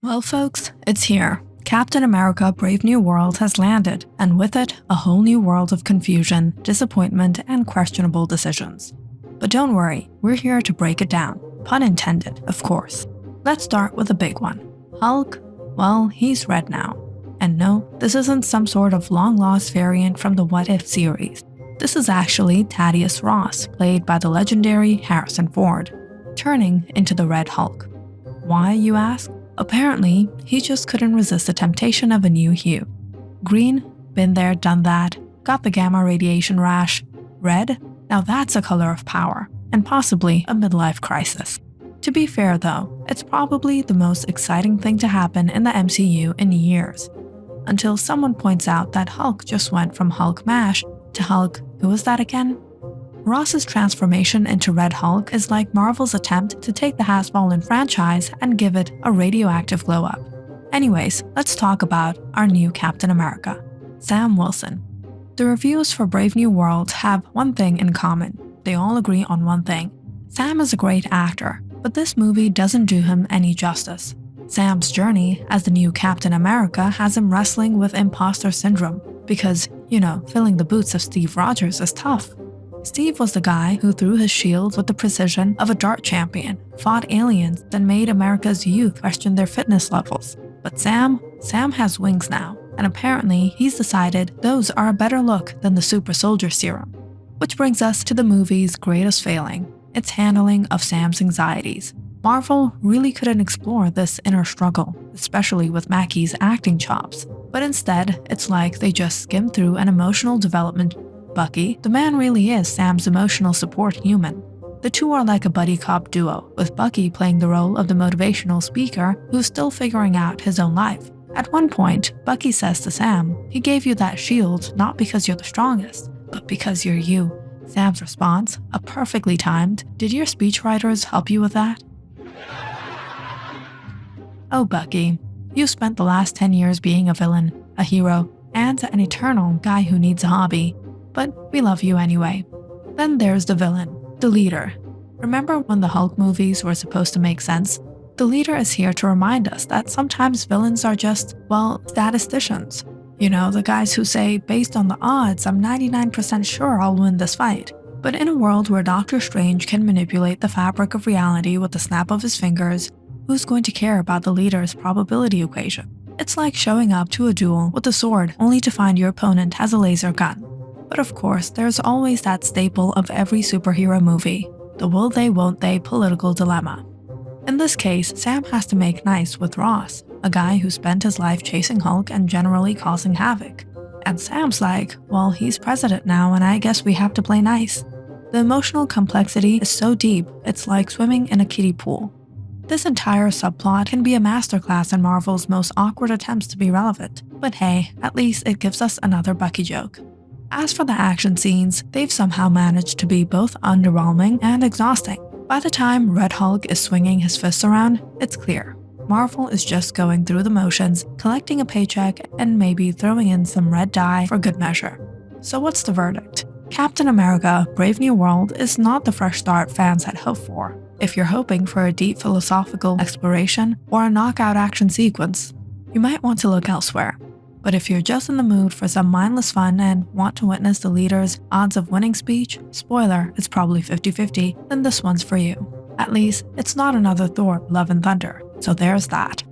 Well, folks, it's here. Captain America Brave New World has landed, and with it, a whole new world of confusion, disappointment, and questionable decisions. But don't worry, we're here to break it down. Pun intended, of course. Let's start with the big one. Hulk? Well, he's red now. And no, this isn't some sort of long-lost variant from the What If series. This is actually Thaddeus Ross, played by the legendary Harrison Ford, turning into the Red Hulk. Why, you ask? Apparently, he just couldn't resist the temptation of a new hue. Green? Been there, done that. Got the gamma radiation rash. Red? Now that's a color of power, and possibly a midlife crisis. To be fair though, it's probably the most exciting thing to happen in the MCU in years. Until someone points out that Hulk just went from Hulk MASH to Hulk, who was that again? Ross's transformation into Red Hulk is like Marvel's attempt to take the has-fallen franchise and give it a radioactive glow-up. Anyways, let's talk about our new Captain America, Sam Wilson. The reviews for Brave New World have one thing in common. They all agree on one thing. Sam is a great actor, but this movie doesn't do him any justice. Sam's journey as the new Captain America has him wrestling with imposter syndrome because, filling the boots of Steve Rogers is tough. Steve was the guy who threw his shield with the precision of a dart champion, fought aliens, then made America's youth question their fitness levels. But Sam has wings now, and apparently he's decided those are a better look than the super soldier serum. Which brings us to the movie's greatest failing, its handling of Sam's anxieties. Marvel really couldn't explore this inner struggle, especially with Mackie's acting chops. But instead, it's like they just skimmed through an emotional development. Bucky, the man really is Sam's emotional support human. The two are like a buddy cop duo, with Bucky playing the role of the motivational speaker who's still figuring out his own life. At one point, Bucky says to Sam, "He gave you that shield not because you're the strongest, but because you're you." Sam's response, a perfectly timed, "Did your speechwriters help you with that?" Oh Bucky, you spent the last 10 years being a villain, a hero, and an eternal guy who needs a hobby. But we love you anyway. Then there's the villain, the leader. Remember when the Hulk movies were supposed to make sense? The leader is here to remind us that sometimes villains are just, statisticians. The guys who say, based on the odds, I'm 99% sure I'll win this fight. But in a world where Doctor Strange can manipulate the fabric of reality with the snap of his fingers, who's going to care about the leader's probability equation? It's like showing up to a duel with a sword only to find your opponent has a laser gun. But of course, there's always that staple of every superhero movie, the will they won't they political dilemma. In this case, Sam has to make nice with Ross, a guy who spent his life chasing Hulk and generally causing havoc. And Sam's like, well, he's president now and I guess we have to play nice. The emotional complexity is so deep, it's like swimming in a kiddie pool. This entire subplot can be a masterclass in Marvel's most awkward attempts to be relevant, but hey, at least it gives us another Bucky joke. As for the action scenes, they've somehow managed to be both underwhelming and exhausting. By the time Red Hulk is swinging his fists around, it's clear. Marvel is just going through the motions, collecting a paycheck, and maybe throwing in some red dye for good measure. So what's the verdict? Captain America Brave New World is not the fresh start fans had hoped for. If you're hoping for a deep philosophical exploration or a knockout action sequence, you might want to look elsewhere. But if you're just in the mood for some mindless fun and want to witness the leader's odds of winning speech, spoiler, it's probably 50-50, then this one's for you. At least, it's not another Thor: Love and Thunder, so there's that.